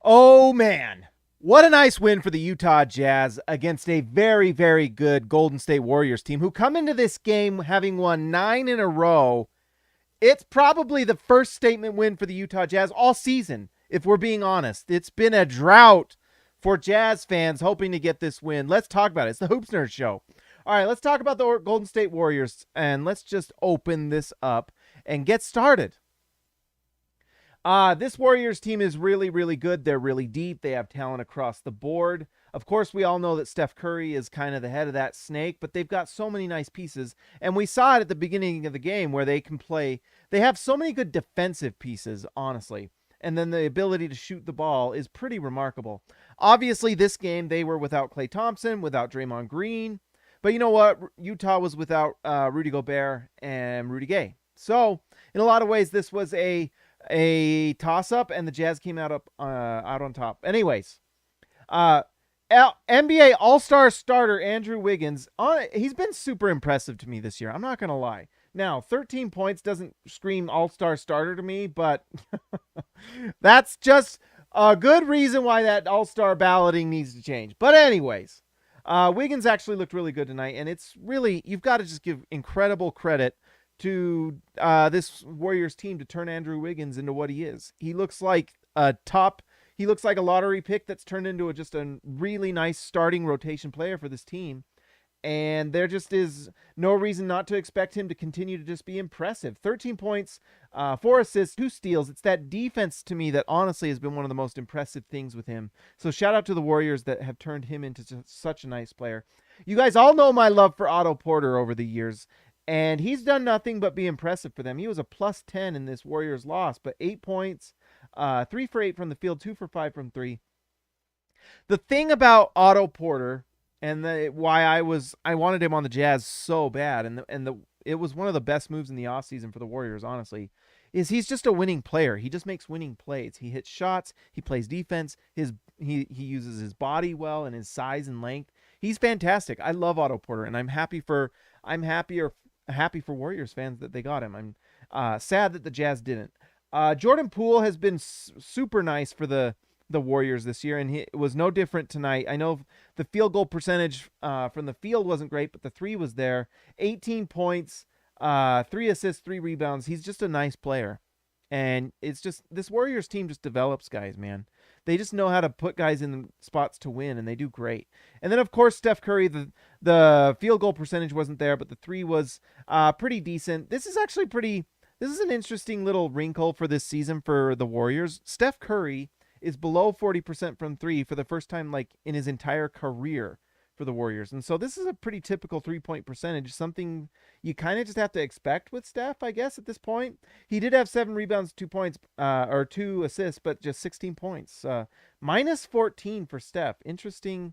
Oh, man. What a nice win for the Utah Jazz against a very, very good Golden State Warriors team who come into this game having won 9 in a row. It's probably the first statement win for the Utah Jazz all season, if we're being honest. It's been a drought for Jazz fans hoping to get this win. Let's talk about it. It's the Hoops Nerd Show. All right, let's talk about the Golden State Warriors, and let's just open this up and get started. This Warriors team is really, really good. They're really deep. They have talent across the board. Of course, we all know that Steph Curry is kind of the head of that snake, but they've got so many nice pieces. And we saw it at the beginning of the game where they can play. They have so many good defensive pieces, honestly. And then the ability to shoot the ball is pretty remarkable. Obviously, this game, they were without Klay Thompson, without Draymond Green. But you know what? Utah was without Rudy Gobert and Rudy Gay. So, in a lot of ways, this was a toss-up, and the Jazz came out on top. Anyways, NBA All-Star starter Andrew Wiggins, he's been super impressive to me this year. I'm not going to lie. Now, 13 points doesn't scream All-Star starter to me, but that's just a good reason why that All-Star balloting needs to change. But anyways, Wiggins actually looked really good tonight, and it's really, you've got to just give incredible credit to this Warriors team to turn Andrew Wiggins into what he is. He looks like a lottery pick that's turned into just a really nice starting rotation player for this team. And there just is no reason not to expect him to continue to just be impressive. 13 points, 4 assists, 2 steals. It's that defense to me that honestly has been one of the most impressive things with him. So shout out to the Warriors that have turned him into such a nice player. You guys all know my love for Otto Porter over the years. And he's done nothing but be impressive for them. He was a plus 10 in this Warriors loss, but 8 points, 3 for 8 from the field, 2 for 5 from 3. The thing about Otto Porter and why I wanted him on the Jazz so bad, it was one of the best moves in the offseason for the Warriors, honestly, is he's just a winning player. He just makes winning plays. He hits shots. He plays defense. He uses his body well and his size and length. He's fantastic. I love Otto Porter, and I'm happy for Warriors fans that they got him. I'm sad that the Jazz didn't. Jordan Poole has been super nice for the Warriors this year, and it was no different tonight. I know the field goal percentage from the field wasn't great, but the 3 was there. 18 points, 3 assists, 3 rebounds. He's just a nice player. And it's just, this Warriors team just develops guys, man. They just know how to put guys in the spots to win, and they do great. And then, of course, Steph Curry, the field goal percentage wasn't there, but the 3 was pretty decent. This is an interesting little wrinkle for this season for the Warriors. Steph Curry is below 40% from 3 for the first time like in his entire career for the Warriors. And so this is a pretty typical 3-point percentage, something you kind of just have to expect with Steph, I guess, at this point. He did have 7 rebounds, 2 points, or 2 assists, but just 16 points. Minus 14 for Steph. Interesting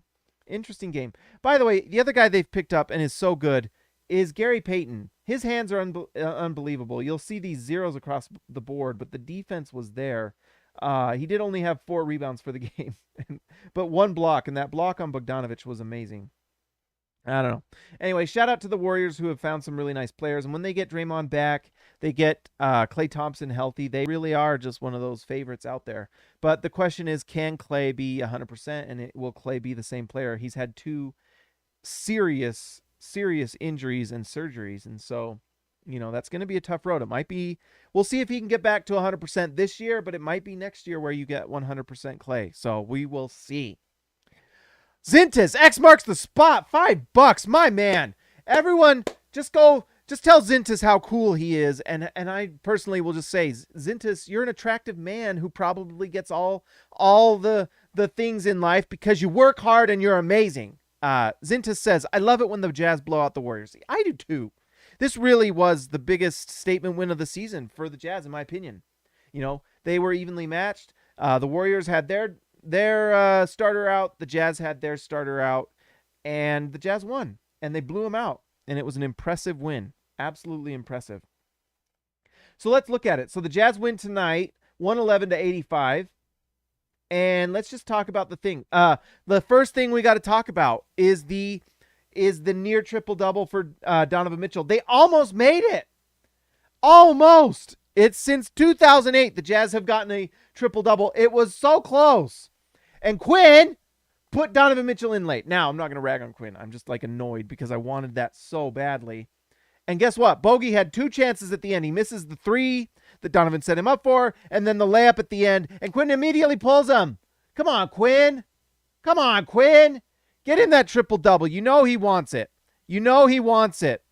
game. By the way, the other guy they've picked up and is so good is Gary Payton. His hands are unbelievable. You'll see these zeros across the board, but the defense was there. He did only have 4 rebounds for the game, but 1 block, and that block on Bogdanovic was amazing. I don't know. Anyway, shout out to the Warriors who have found some really nice players, and when they get Draymond back, they get Klay Thompson healthy. They really are just one of those favorites out there. But the question is, can Klay be 100%, and will Klay be the same player? He's had 2 serious injuries and surgeries, and so that's going to be a tough road. It might be, we'll see if he can get back to 100% this year, but it might be next year where you get 100% Klay. So we will see. Zintas, X marks the spot, $5, my man. Everyone, just tell Zintas how cool he is, and I personally will just say, Zintas, you're an attractive man who probably gets all the things in life because you work hard and you're amazing. Zintas says, I love it when the Jazz blow out the Warriors. I do too. This really was the biggest statement win of the season for the Jazz, in my opinion. They were evenly matched. The Warriors had their starter out. The Jazz had their starter out. And the Jazz won. And they blew them out. And it was an impressive win. Absolutely impressive. So let's look at it. So the Jazz win tonight, 111-85. And let's just talk about the thing. The first thing we got to talk about is the near triple-double for Donovan Mitchell. They almost made it. Almost. It's since 2008 the Jazz have gotten a triple-double. It was so close. And Quinn put Donovan Mitchell in late. Now, I'm not going to rag on Quinn. I'm just like annoyed because I wanted that so badly. And guess what? Bogey had 2 chances at the end. He misses the 3 that Donovan set him up for, and then the layup at the end. And Quinn immediately pulls him. Come on, Quinn. Come on, Quinn. Get in that triple-double. You know he wants it. You know he wants it.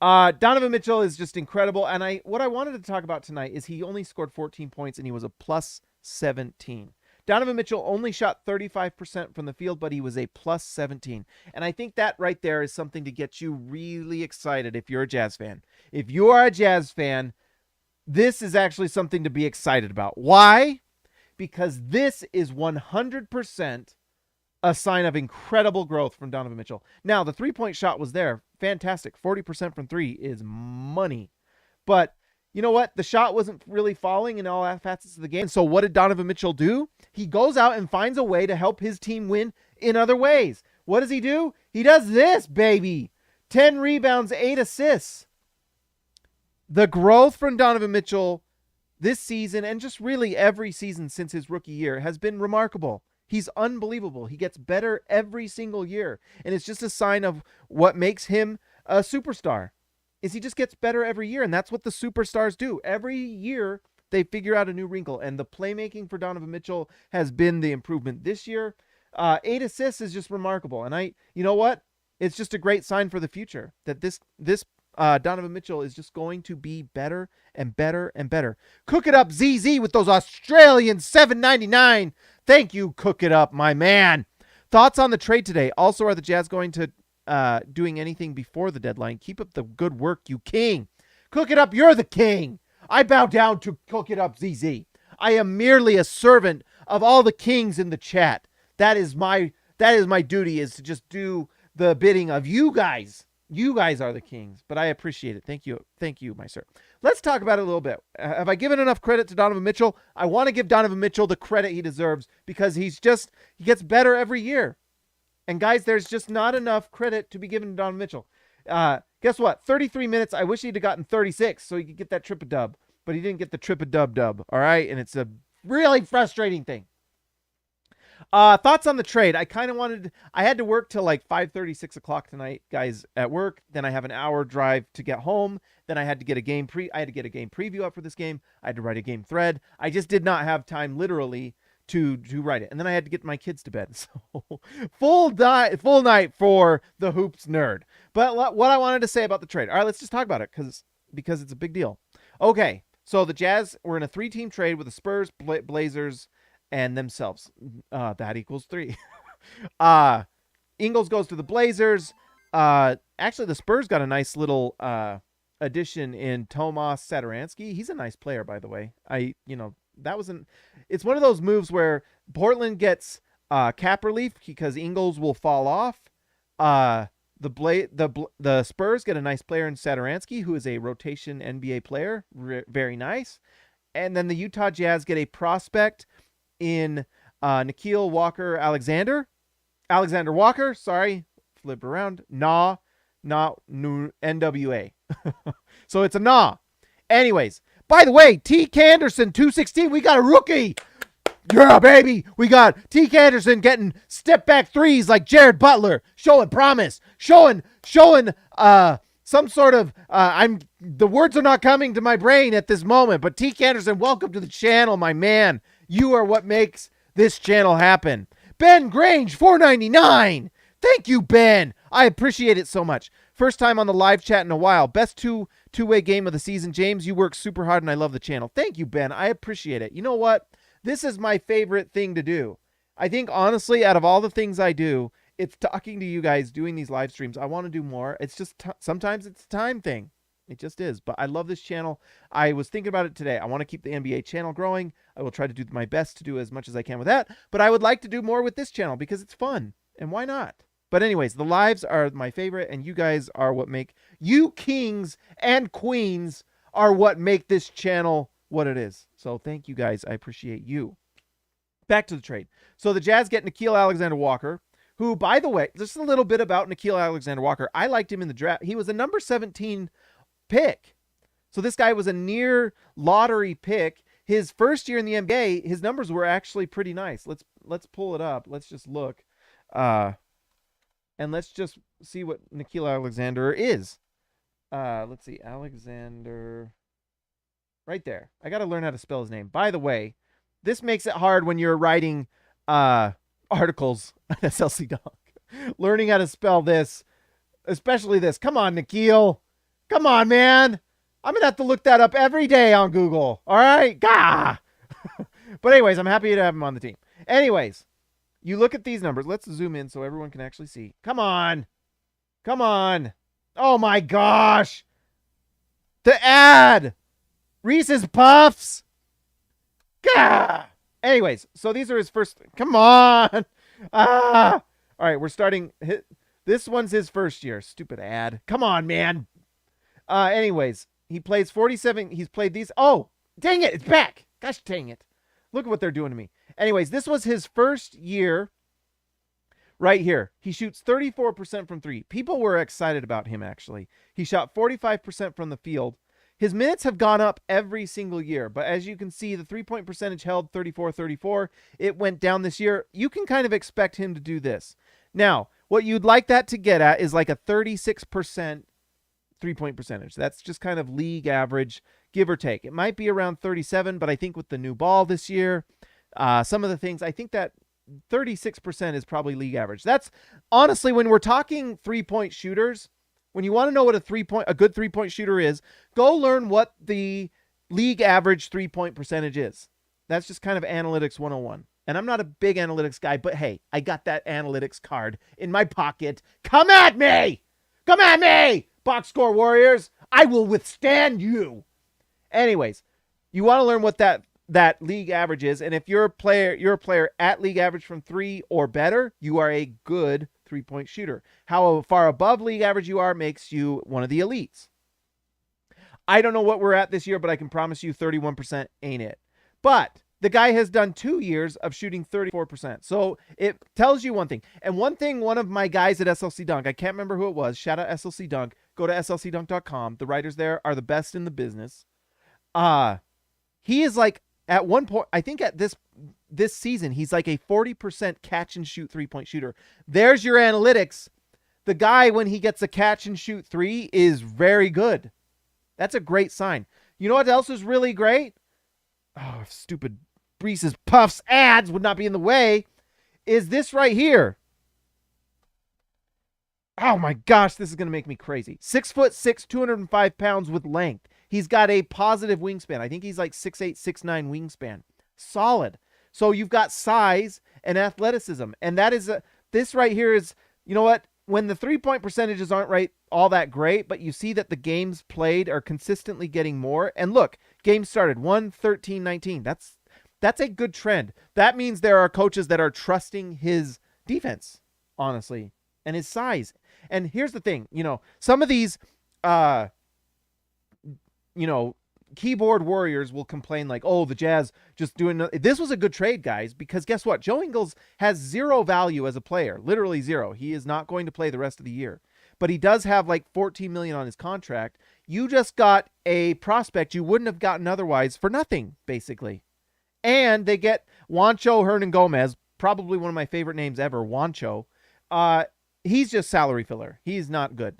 Donovan Mitchell is just incredible. And what I wanted to talk about tonight is he only scored 14 points, and he was a plus 17. Donovan Mitchell only shot 35% from the field, but he was a plus 17. And I think that right there is something to get you really excited if you're a Jazz fan. If you are a Jazz fan, this is actually something to be excited about. Why? Because this is 100% a sign of incredible growth from Donovan Mitchell. Now, the three-point shot was there. Fantastic. 40% from 3 is money. But you know what? The shot wasn't really falling in all facets of the game. So what did Donovan Mitchell do? He goes out and finds a way to help his team win in other ways. What does he do? He does this, baby. 10 rebounds, 8 assists. The growth from Donovan Mitchell this season, and just really every season since his rookie year, has been remarkable. He's unbelievable. He gets better every single year. And it's just a sign of what makes him a superstar. Is he just gets better every year, and that's what the superstars do. Every year, they figure out a new wrinkle, and the playmaking for Donovan Mitchell has been the improvement this year. 8 assists is just remarkable, and you know what? It's just a great sign for the future that this Donovan Mitchell is just going to be better and better and better. Cook it up, ZZ, with those Australian $7.99. Thank you, Cook it up, my man. Thoughts on the trade today? Also, are the Jazz going to doing anything before the deadline? Keep up the good work, you king. Cook it up, you're the king. I bow down to Cook it up, ZZ. I am merely a servant of all the kings in the chat. That is my duty, is to just do the bidding of you guys. You guys are the kings, but I appreciate it. Thank you, my sir. Let's talk about it a little bit. Have I given enough credit to Donovan Mitchell? I want to give Donovan Mitchell the credit he deserves because he gets better every year. And guys, there's just not enough credit to be given to Donovan Mitchell. Guess what? 33 minutes. I wish he'd have gotten 36 so he could get that triple-dub. But he didn't get the triple-dub-dub. All right? And it's a really frustrating thing. Thoughts on the trade? I had to work till like 5:30, 6 o'clock tonight, guys, at work. Then I have an hour drive to get home. Then I had to get a game preview up for this game. I had to write a game thread. I just did not have time, literally, to write it. And then I had to get my kids to bed. So full night for the hoops nerd. But what I wanted to say about the trade. All right, let's just talk about it because it's a big deal. Okay, so the Jazz were in a 3-team trade with the Spurs, Blazers, and themselves. That equals 3. Ingles goes to the Blazers. Actually, the Spurs got a nice little addition in Tomas Satoransky. He's a nice player, by the way. It's one of those moves where Portland gets cap relief because Ingles will fall off. The Spurs get a nice player in Satoransky, who is a rotation NBA player. Very nice. And then the Utah Jazz get a prospect in Nikhil Alexander Walker, sorry, flip around, NWA. So it's a nah. Anyways, by the way, T. Canderson, 216, we got a rookie. Yeah, baby. We got T. Canderson getting step back threes like Jared Butler, showing promise, showing some sort of, the words are not coming to my brain at this moment, but T. Canderson, welcome to the channel, my man. You are what makes this channel happen. Ben Grange, $4.99. Thank you, Ben. I appreciate it so much. First time on the live chat in a while. Best two-way game of the season. James, you work super hard, and I love the channel. Thank you, Ben. I appreciate it. You know what? This is my favorite thing to do. I think, honestly, out of all the things I do, it's talking to you guys, doing these live streams. I want to do more. It's just sometimes it's a time thing. It just is. But I love this channel. I was thinking about it today. I want to keep the NBA channel growing. I will try to do my best to do as much as I can with that. But I would like to do more with this channel because it's fun. And why not? But anyways, the lives are my favorite. And you guys are what make... You kings and queens are what make this channel what it is. So thank you guys. I appreciate you. Back to the trade. So the Jazz get Nikhil Alexander-Walker, who, by the way, just a little bit about Nikhil Alexander-Walker. I liked him in the draft. He was a number 17 pick. So this guy was a near lottery pick. his first year in the NBA, his numbers were actually pretty nice. Let's pull it up. Let's just look. And let's just see what Nikhil Alexander is. Let's see. Alexander. Right there. I got to learn how to spell his name. By the way, this makes it hard when you're writing articles on SLC Dunk. Learning how to spell this, especially this. Come on, Nikhil. Come on, man. I'm going to have to look that up every day on Google. All right? Gah! But anyways, I'm happy to have him on the team. Anyways, you look at these numbers. Let's zoom in so everyone can actually see. Come on. Come on. Oh, my gosh. The ad. Reese's Puffs. Gah! Anyways, so these are his first. Come on. All right, we're starting. This one's his first year. Stupid ad. Come on, man. Anyways, he plays 47. He's played these. Oh, dang it. It's back. Gosh dang it. Look at what they're doing to me. Anyways, this was his first year right here. He shoots 34% from three. People were excited about him, actually. He shot 45% from the field. His minutes have gone up every single year, but as you can see, the three-point percentage held 34-34. It went down this year. You can kind of expect him to do this. Now, what you'd like that to get at is like a 36% three-point percentage. That's just kind of league average, give or take. It might be around 37, but I think with the new ball this year, some of the things, I think that 36% is probably league average. That's honestly, when we're talking three-point shooters, when you want to know what a good three-point shooter is, go learn what the league average three-point percentage is. That's just kind of analytics 101. And I'm not a big analytics guy, but hey, I got that analytics card in my pocket. Come at me! Come at me! Box score warriors, I will withstand you. Anyways, you want to learn what that league average is, and if you're a player at league average from three or better, you are a good three-point shooter. How far above league average you are makes you one of the elites. I don't know what we're at this year, but I can promise you 31% ain't it. But the guy has done 2 years of shooting 34%. So it tells you one thing. And one thing, one of my guys at SLC Dunk, I can't remember who it was, shout out SLC Dunk, go to slcdunk.com. The writers there are the best in the business. He is like, at one point, I think at this season, he's like a 40% catch and shoot three-point shooter. There's your analytics. The guy, when he gets a catch and shoot three, is very good. That's a great sign. You know what else is really great? Oh, stupid Reese's Puffs ads would not be in the way. Is this right here? Oh my gosh, this is going to make me crazy. 6'6", 205 pounds with length. He's got a positive wingspan. I think he's like 6'8", 6'9" wingspan. Solid. So you've got size and athleticism. And that is, this right here is, you know what? When the three-point percentages aren't right all that great, but you see that the games played are consistently getting more. And look, games started 1-13-19. That's a good trend. That means there are coaches that are trusting his defense, honestly, and his size. And here's the thing, some of these, keyboard warriors will complain like, oh, the Jazz just doing. This was a good trade, guys, because guess what? Joe Ingles has zero value as a player, literally zero. He is not going to play the rest of the year, but he does have like $14 million on his contract. You just got a prospect you wouldn't have gotten otherwise for nothing, basically. And they get Juancho Hernan-Gomez, probably one of my favorite names ever, Juancho. He's just salary filler. He's not good.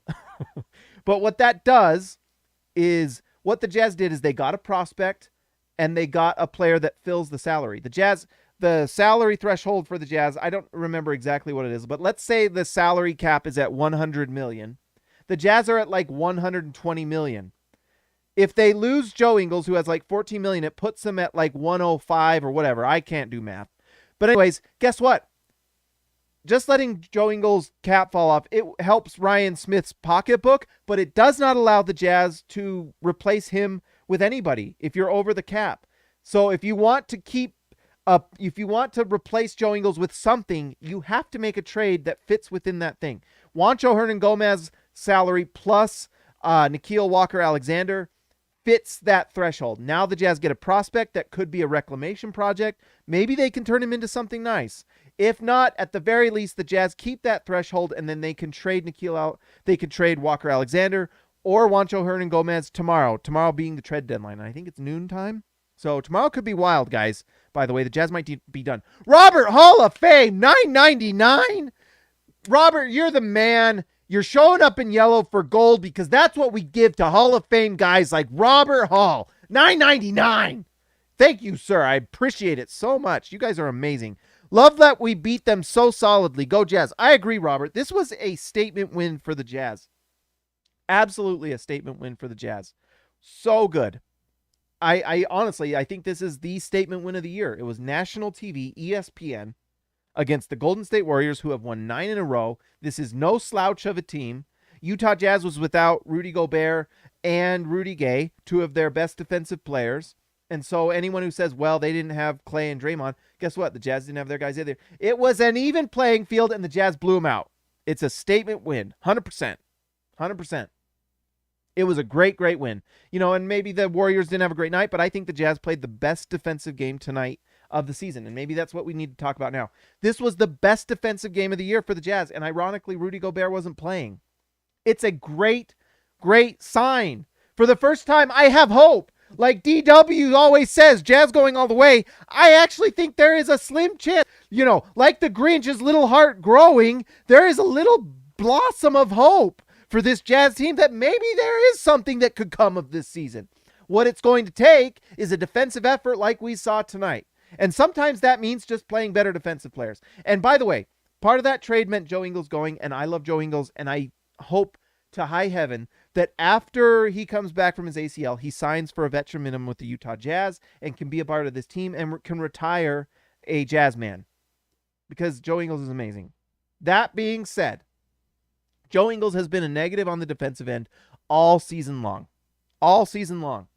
But what that does is, what the Jazz did is they got a prospect and they got a player that fills the salary. The salary threshold for the Jazz, I don't remember exactly what it is, but let's say the salary cap is at $100 million. The Jazz are at like $120 million. If they lose Joe Ingles, who has like $14 million, it puts them at like 105 or whatever. I can't do math. But anyways, guess what? Just letting Joe Ingles' cap fall off, it helps Ryan Smith's pocketbook, but it does not allow the Jazz to replace him with anybody if you're over the cap. So if you want to replace Joe Ingles with something, you have to make a trade that fits within that thing. Juancho Hernan-Gomez salary plus Nikhil Walker-Alexander fits that threshold. Now the Jazz get a prospect that could be a reclamation project. Maybe they can turn him into something nice. If not, at the very least, the Jazz keep that threshold, and then they can trade Nikhil out. They could trade Walker-Alexander or Juancho Hernan-Gomez tomorrow. Tomorrow being the trade deadline. I think it's noontime. So tomorrow could be wild, guys. By the way, the Jazz might be done. Robert, Hall of Fame, $9.99. Robert, you're the man. You're showing up in yellow for gold because that's what we give to Hall of Fame guys like Robert Hall. $9.99. Thank you, sir. I appreciate it so much. You guys are amazing. Love that we beat them so solidly. Go Jazz. I agree, Robert. This was a statement win for the Jazz. Absolutely a statement win for the Jazz. So good. I honestly, I think this is the statement win of the year. It was national TV, ESPN, against the Golden State Warriors, who have won 9 in a row. This is no slouch of a team. Utah Jazz was without Rudy Gobert and Rudy Gay, two of their best defensive players. And so anyone who says, well, they didn't have Clay and Draymond, guess what? The Jazz didn't have their guys either. It was an even playing field, and the Jazz blew them out. It's a statement win, 100%. 100%. It was a great, great win. You know, and maybe the Warriors didn't have a great night, but I think the Jazz played the best defensive game tonight of the season, and maybe that's what we need to talk about now. This was the best defensive game of the year for the Jazz, and ironically, Rudy Gobert wasn't playing. It's a great, great sign. For the first time, I have hope. Like DW always says, Jazz going all the way. I actually think there is a slim chance, you know, like the Grinch's little heart growing, there is a little blossom of hope for this Jazz team that maybe there is something that could come of this season. What it's going to take is a defensive effort like we saw tonight. And sometimes that means just playing better defensive players. And by the way, part of that trade meant Joe Ingles going, and I love Joe Ingles, and I hope to high heaven that after he comes back from his ACL, he signs for a veteran minimum with the Utah Jazz and can be a part of this team and can retire a Jazz man. Because Joe Ingles is amazing. That being said, Joe Ingles has been a negative on the defensive end all season long. All season long.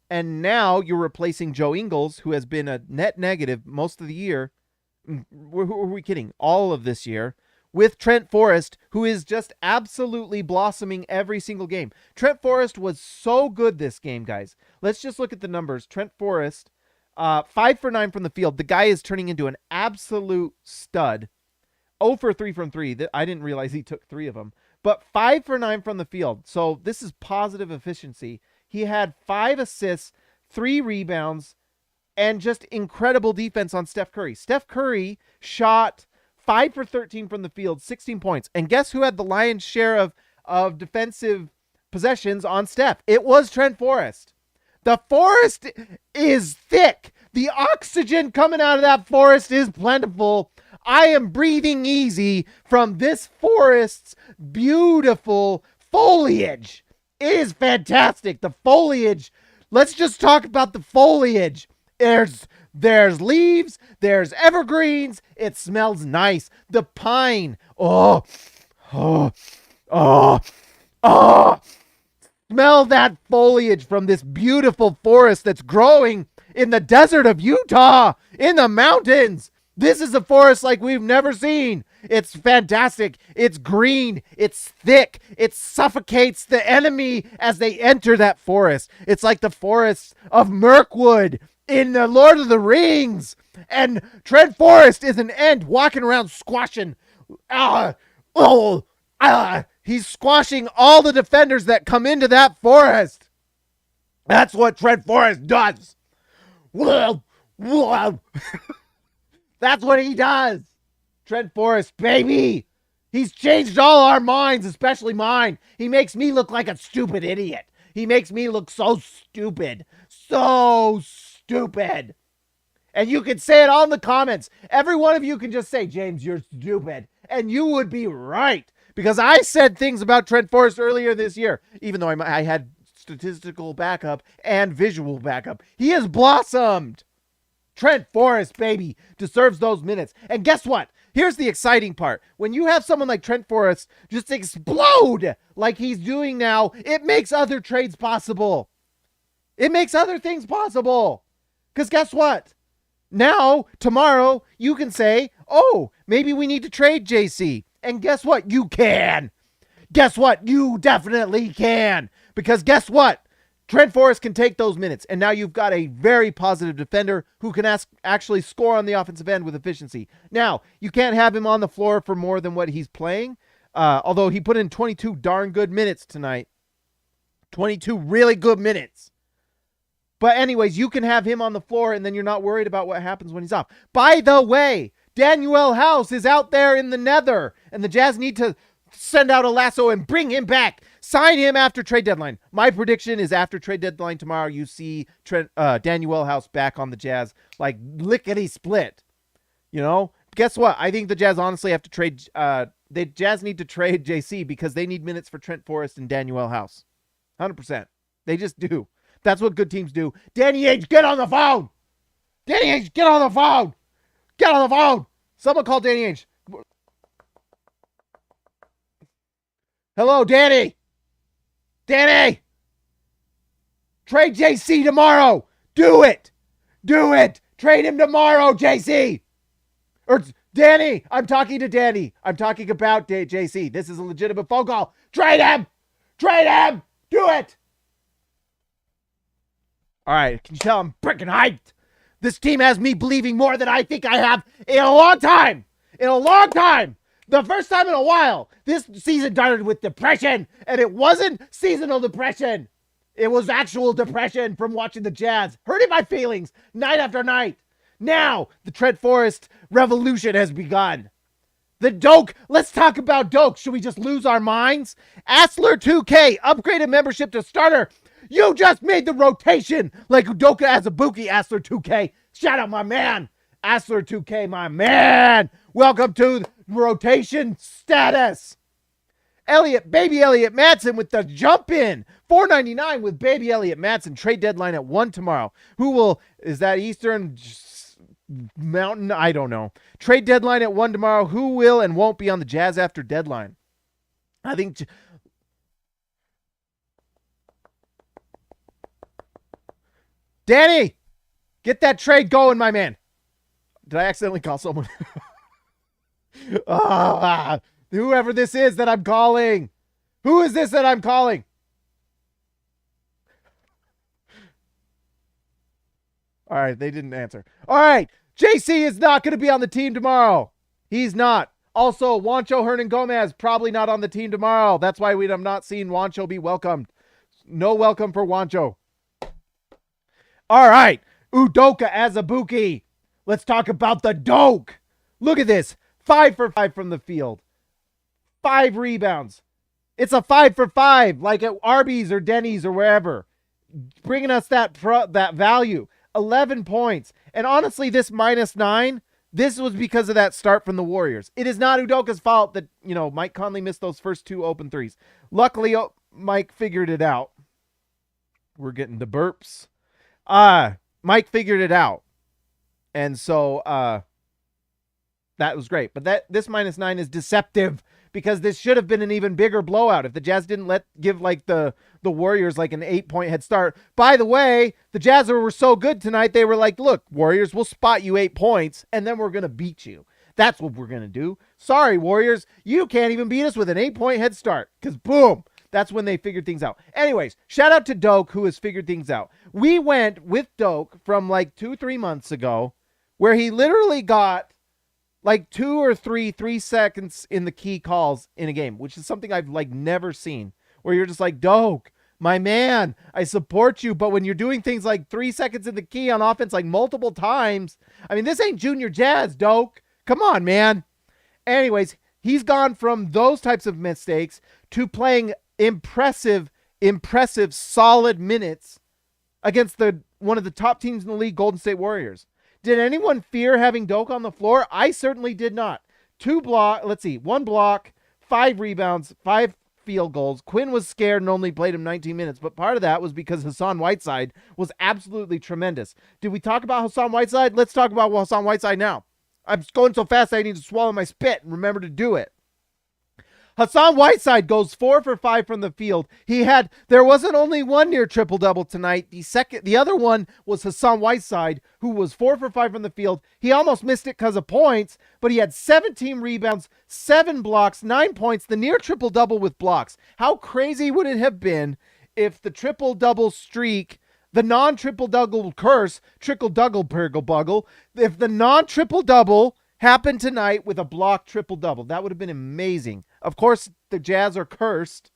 And now you're replacing Joe Ingles, who has been a net negative most of the year. Who are we kidding? All of this year. With Trent Forrest, who is just absolutely blossoming every single game. Trent Forrest was so good this game, guys. Let's just look at the numbers. Trent Forrest, 5 for 9 from the field. The guy is turning into an absolute stud. 0 for 3 from 3. I didn't realize he took 3 of them. But 5 for 9 from the field. So this is positive efficiency. He had 5 assists, 3 rebounds, and just incredible defense on Steph Curry. Steph Curry shot 5 for 13 from the field, 16 points. And guess who had the lion's share of defensive possessions on Steph? It was Trent Forrest. The forest is thick. The oxygen coming out of that forest is plentiful. I am breathing easy from this forest's beautiful foliage. It is fantastic. The foliage. Let's just talk about the foliage. There's leaves. There's evergreens. It smells nice. The pine. Oh. Smell that foliage from this beautiful forest that's growing in the desert of Utah, in the mountains. This is a forest like we've never seen. It's fantastic. It's green. It's thick. It suffocates the enemy as they enter that forest. It's like the forests of Mirkwood in the Lord of the Rings. And Trent Forrest is an ant walking around squashing. He's squashing all the defenders that come into that forest. That's what Trent Forrest does. That's what he does. Trent Forrest, baby. He's changed all our minds, especially mine. He makes me look like a stupid idiot. He makes me look so stupid. So stupid. And you can say it all in the comments. Every one of you can just say, James, you're stupid. And you would be right. Because I said things about Trent Forrest earlier this year, even though I had statistical backup and visual backup. He has blossomed. Trent Forrest, baby, deserves those minutes. And guess what? Here's the exciting part. When you have someone like Trent Forrest just explode like he's doing now, it makes other trades possible. It makes other things possible. Because guess what? Now, tomorrow, you can say, oh, maybe we need to trade JC. And guess what? You can. Guess what? You definitely can. Because guess what? Trent Forrest can take those minutes. And now you've got a very positive defender who can actually score on the offensive end with efficiency. Now, you can't have him on the floor for more than what he's playing. Although he put in 22 darn good minutes tonight. 22 really good minutes. But anyways, you can have him on the floor, and then you're not worried about what happens when he's off. By the way, Daniel House is out there in the nether, and the Jazz need to send out a lasso and bring him back. Sign him after trade deadline. My prediction is after trade deadline tomorrow, you see Daniel House back on the Jazz, like lickety split. You know, guess what? I think the Jazz honestly have to trade. The Jazz need to trade JC because they need minutes for Trent Forrest and Daniel House. 100%. They just do. That's what good teams do. Danny Ainge, get on the phone. Danny Ainge, get on the phone. Get on the phone. Someone call Danny Ainge. Hello, Danny. Danny. Trade JC tomorrow. Do it. Do it. Trade him tomorrow, JC. Or Danny. I'm talking to Danny. I'm talking about JC. This is a legitimate phone call. Trade him. Trade him. Do it. All right. Can you tell I'm freaking hyped? This team has me believing more than I think I have in a long time. In a long time. The first time in a while. This season started with depression, and it wasn't seasonal depression. It was actual depression from watching the Jazz, hurting my feelings night after night. Now, the Trent Forrest revolution has begun. The Doke, let's talk about Doke. Should we just lose our minds? Asler 2K, upgraded membership to starter. You just made the rotation like Udoka Azubuike, Asler 2K. Shout out my man. Asler 2K, my man. Welcome to rotation status. Baby Elliot Matson with the jump in. $4.99 with Baby Elliot Matson. Trade deadline at 1 tomorrow. Is that Eastern Mountain? I don't know. Trade deadline at 1 tomorrow. Who will and won't be on the Jazz after deadline? I think Danny, get that trade going, my man. Did I accidentally call someone? Whoever this is that I'm calling. Who is this that I'm calling? All right, they didn't answer. All right, JC is not going to be on the team tomorrow. He's not. Also, Juancho Hernan Gomez probably not on the team tomorrow. That's why we have not seen Juancho be welcomed. No welcome for Juancho. All right, Udoka Azubuike. Let's talk about the Doke. Look at this. 5 for 5 from the field. 5 rebounds. It's a 5 for 5, like at Arby's or Denny's or wherever. Bringing us that value. 11 points. And honestly, this -9, this was because of that start from the Warriors. It is not Udoka's fault that, Mike Conley missed those first 2 open threes. Luckily, Mike figured it out. We're getting the burps. Mike figured it out. And so, that was great. But this -9 is deceptive because this should have been an even bigger blowout if the Jazz didn't give the Warriors like an 8-point head start. By the way, the Jazz were so good tonight. They were like, look, Warriors, we'll spot you 8 points and then we're going to beat you. That's what we're going to do. Sorry, Warriors, you can't even beat us with an 8-point head start because boom, that's when they figured things out. Anyways, shout out to Doke who has figured things out. We went with Doke from like 2-3 months ago where he literally got like 2 or 3 seconds in the key calls in a game, which is something I've like never seen, where you're just like, Doke, my man, I support you. But when you're doing things like 3 seconds in the key on offense, like multiple times, I mean, this ain't junior Jazz, Doke. Come on, man. Anyways, he's gone from those types of mistakes to playing impressive, solid minutes against one of the top teams in the league, Golden State Warriors. Did anyone fear having Doke on the floor? I certainly did not. 1 block, 5 rebounds, 5 field goals. Quinn was scared and only played him 19 minutes, but part of that was because Hassan Whiteside was absolutely tremendous. Did we talk about Hassan Whiteside? Let's talk about Hassan Whiteside now. I'm going so fast I need to swallow my spit and remember to do it. Hassan Whiteside goes 4 for 5 from the field. There wasn't only one near triple-double tonight. The other one was Hassan Whiteside, who was 4 for 5 from the field. He almost missed it because of points, but he had 17 rebounds, 7 blocks, 9 points, the near triple-double with blocks. How crazy would it have been if the triple-double streak, the non-triple-double curse, trickle-double-burgle-buggle, if the non-triple-double happened tonight with a block triple-double? That would have been amazing. Of course, the Jazz are cursed,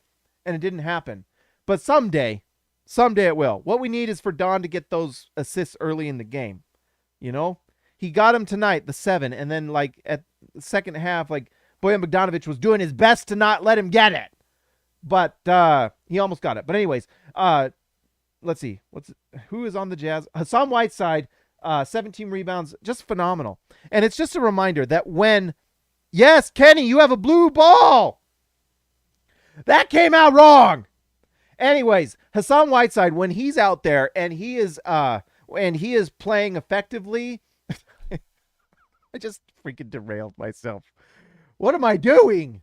and it didn't happen. But someday, Someday it will. What we need is for Don to get those assists early in the game. You know, he got him tonight, the 7, and then like at the second half, like Bojan Bogdanovic was doing his best to not let him get it, but he almost got it. But anyways, let's see, who is on the Jazz? Hassan Whiteside, 17 rebounds, just phenomenal. And it's just a reminder that yes, Kenny, you have a blue ball. That came out wrong. Anyways, Hassan Whiteside, when he's out there and he is playing effectively, I just freaking derailed myself. What am I doing?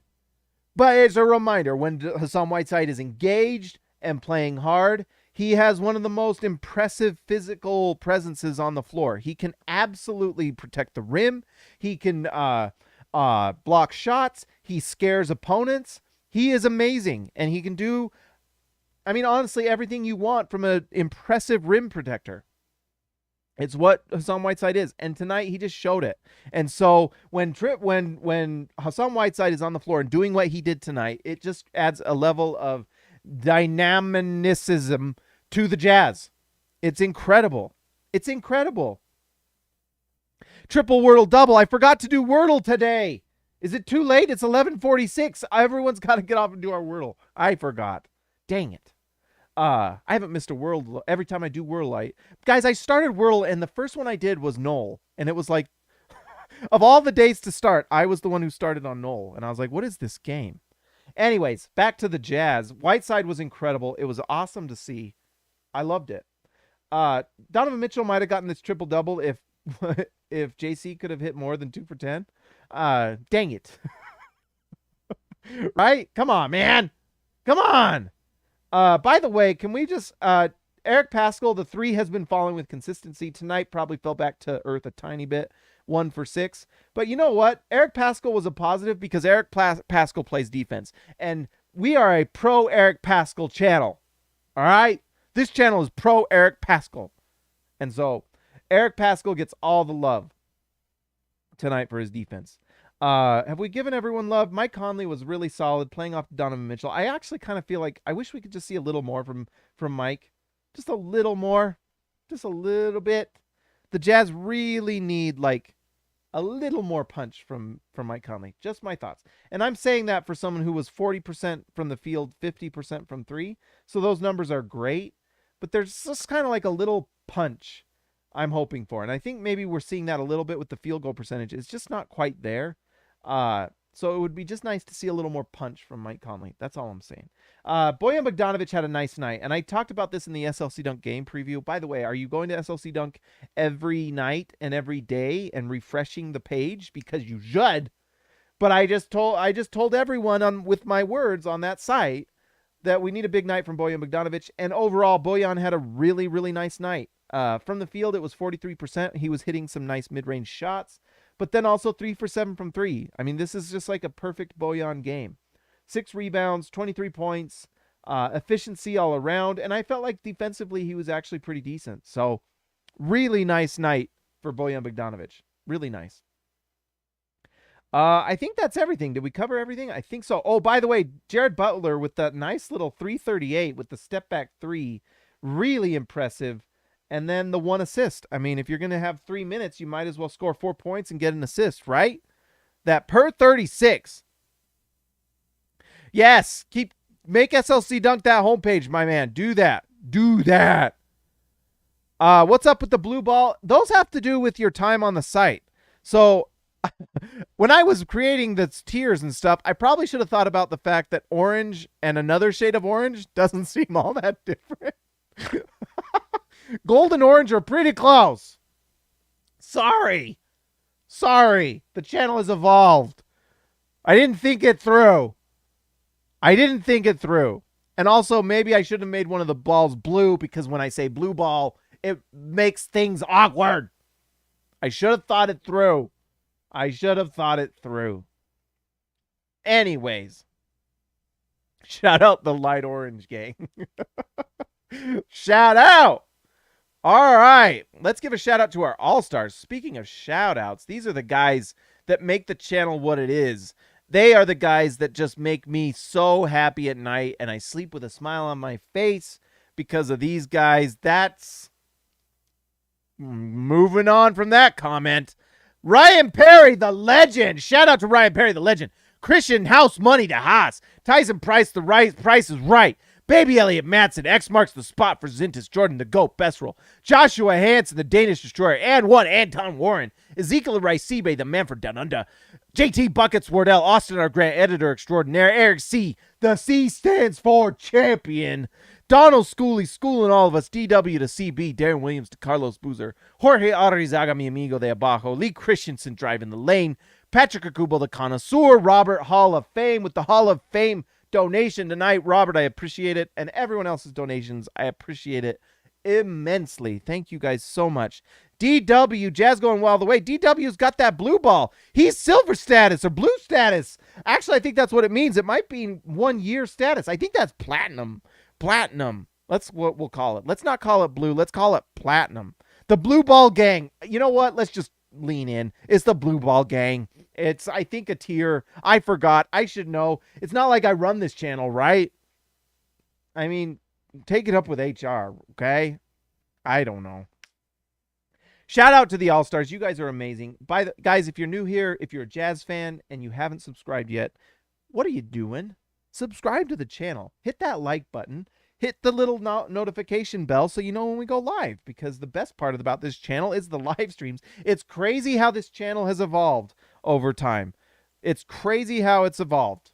But it's a reminder, when Hassan Whiteside is engaged and playing hard, he has one of the most impressive physical presences on the floor. He can absolutely protect the rim. He can block shots. He scares opponents. He is amazing, and he can do, I mean, honestly, everything you want from an impressive rim protector. It's what Hassan Whiteside is, and tonight he just showed it. And so when Hassan Whiteside is on the floor and doing what he did tonight, it just adds a level of dynamicism to the Jazz. It's incredible. It's incredible. Triple Wordle double. I forgot to do Wordle today. Is it too late? It's 11:46. Everyone's got to get off and do our Wordle. I forgot. Dang it. I haven't missed a Wordle. Every time I do Wordle, guys, I started Wordle, and the first one I did was Knoll. And it was like, of all the days to start, I was the one who started on Knoll. And I was like, what is this game? Anyways, back to the Jazz. Whiteside was incredible. It was awesome to see. I loved it. Donovan Mitchell might have gotten this triple-double if if JC could have hit more than 2 for 10. Dang it. Right? Come on, man. Come on. By the way, can we just Eric Paschall, the 3 has been falling with consistency tonight, probably fell back to earth a tiny bit, 1 for 6. But you know what? Eric Paschall was a positive because Eric Paschall plays defense. And we are a pro Eric Paschall channel. All right? This channel is pro Eric Paschall. And so Eric Paschall gets all the love tonight for his defense. Have we given everyone love? Mike Conley was really solid playing off Donovan Mitchell. I actually kind of feel like I wish we could just see a little more from Mike. Just a little more. Just a little bit. The Jazz really need like a little more punch from Mike Conley. Just my thoughts. And I'm saying that for someone who was 40% from the field, 50% from 3. So those numbers are great. But there's just kind of like a little punch I'm hoping for. And I think maybe we're seeing that a little bit with the field goal percentage. It's just not quite there. So it would be just nice to see a little more punch from Mike Conley. That's all I'm saying. Bojan Bogdanovic had a nice night. And I talked about this in the SLC Dunk game preview. By the way, are you going to SLC Dunk every night and every day and refreshing the page? Because you should. But I just told everyone with my words on that site that we need a big night from Bojan Bogdanovic. And overall, Bojan had a really, really nice night. From the field, it was 43%. He was hitting some nice mid-range shots, but then also 3 for 7 from 3. I mean, this is just like a perfect Bojan game. 6 rebounds, 23 points, efficiency all around, and I felt like defensively he was actually pretty decent. So really nice night for Bojan Bogdanovic. Really nice. I think that's everything. Did we cover everything? I think so. Oh, by the way, Jared Butler with that nice little 338 with the step back 3. Really impressive. And then the 1 assist. I mean, if you're going to have 3 minutes, you might as well score 4 points and get an assist, right? That per 36. Yes, make SLC Dunk that homepage, my man. Do that. Do that. What's up with the blue ball? Those have to do with your time on the site. So when I was creating the tiers and stuff, I probably should have thought about the fact that orange and another shade of orange doesn't seem all that different. Gold and orange are pretty close. Sorry. The channel has evolved. I didn't think it through. And also, maybe I should have made one of the balls blue, because when I say blue ball, it makes things awkward. I should have thought it through. Anyways. Shout out the light orange gang. Shout out. All right, let's give a shout out to our all-stars. Speaking of shout outs, these are the guys that make the channel what it is. They are the guys that just make me so happy at night, and I sleep with a smile on my face because of these guys. That's moving on from that comment. Ryan Perry, the legend. Shout out to Ryan Perry, the legend. Christian House money to Haas. Tyson Price, the price is right. Baby Elliott Matson, X marks the spot for Zintis, Jordan the GOAT, best roll. Joshua Hansen, the Danish Destroyer, and one, Anton Warren. Ezekiel Rice-Seabay, the man for Down Under. JT Buckets, Wardell, Austin, our Grant, editor extraordinaire. Eric C., the C stands for champion. Donald Schooley, schooling all of us. DW to CB, Darren Williams to Carlos Boozer. Jorge Arizaga, mi amigo de abajo. Lee Christensen driving the lane. Patrick Akubo, the connoisseur. Robert, Hall of Fame, with the Hall of Fame donation tonight. Robert, I appreciate it. And everyone else's donations, I appreciate it immensely. Thank you guys so much. DW, Jazz going wild the way. DW's got that blue ball. He's silver status or blue status. Actually, I think that's what it means. It might be 1 year status. I think that's platinum. Platinum. That's what we'll call it. Let's not call it blue. Let's call it platinum. The blue ball gang. You know what? Let's just lean in. It's the blue ball gang. It's, I think, a tier. I forgot. I should know. It's not like I run this channel, right? I mean, take it up with HR, okay? I don't know. Shout out to the All-Stars. You guys are amazing. Guys, if you're new here, if you're a Jazz fan and you haven't subscribed yet, what are you doing? Subscribe to the channel. Hit that like button. Hit the little notification bell so you know when we go live, because the best part about this channel is the live streams. It's crazy how this channel has evolved over time. It's crazy how it's evolved.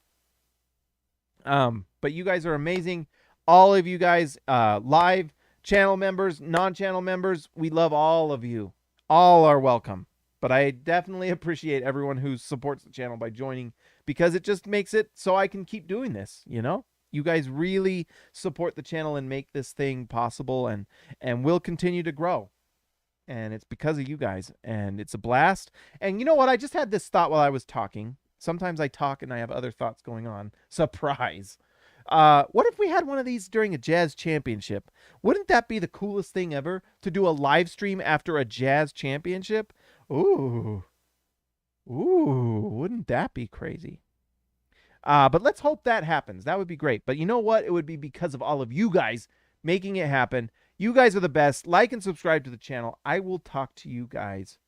But you guys are amazing. All of you guys, live channel members, non-channel members, we love all of you. All are welcome. But I definitely appreciate everyone who supports the channel by joining, because it just makes it so I can keep doing this, you know? You guys really support the channel and make this thing possible, and we'll continue to grow. And it's because of you guys, and it's a blast. And you know what? I just had this thought while I was talking. Sometimes I talk and I have other thoughts going on. Surprise. What if we had one of these during a Jazz championship? Wouldn't that be the coolest thing ever, to do a live stream after a Jazz championship? Ooh, wouldn't that be crazy? But let's hope that happens. That would be great. But you know what? It would be because of all of you guys making it happen. You guys are the best. Like and subscribe to the channel. I will talk to you guys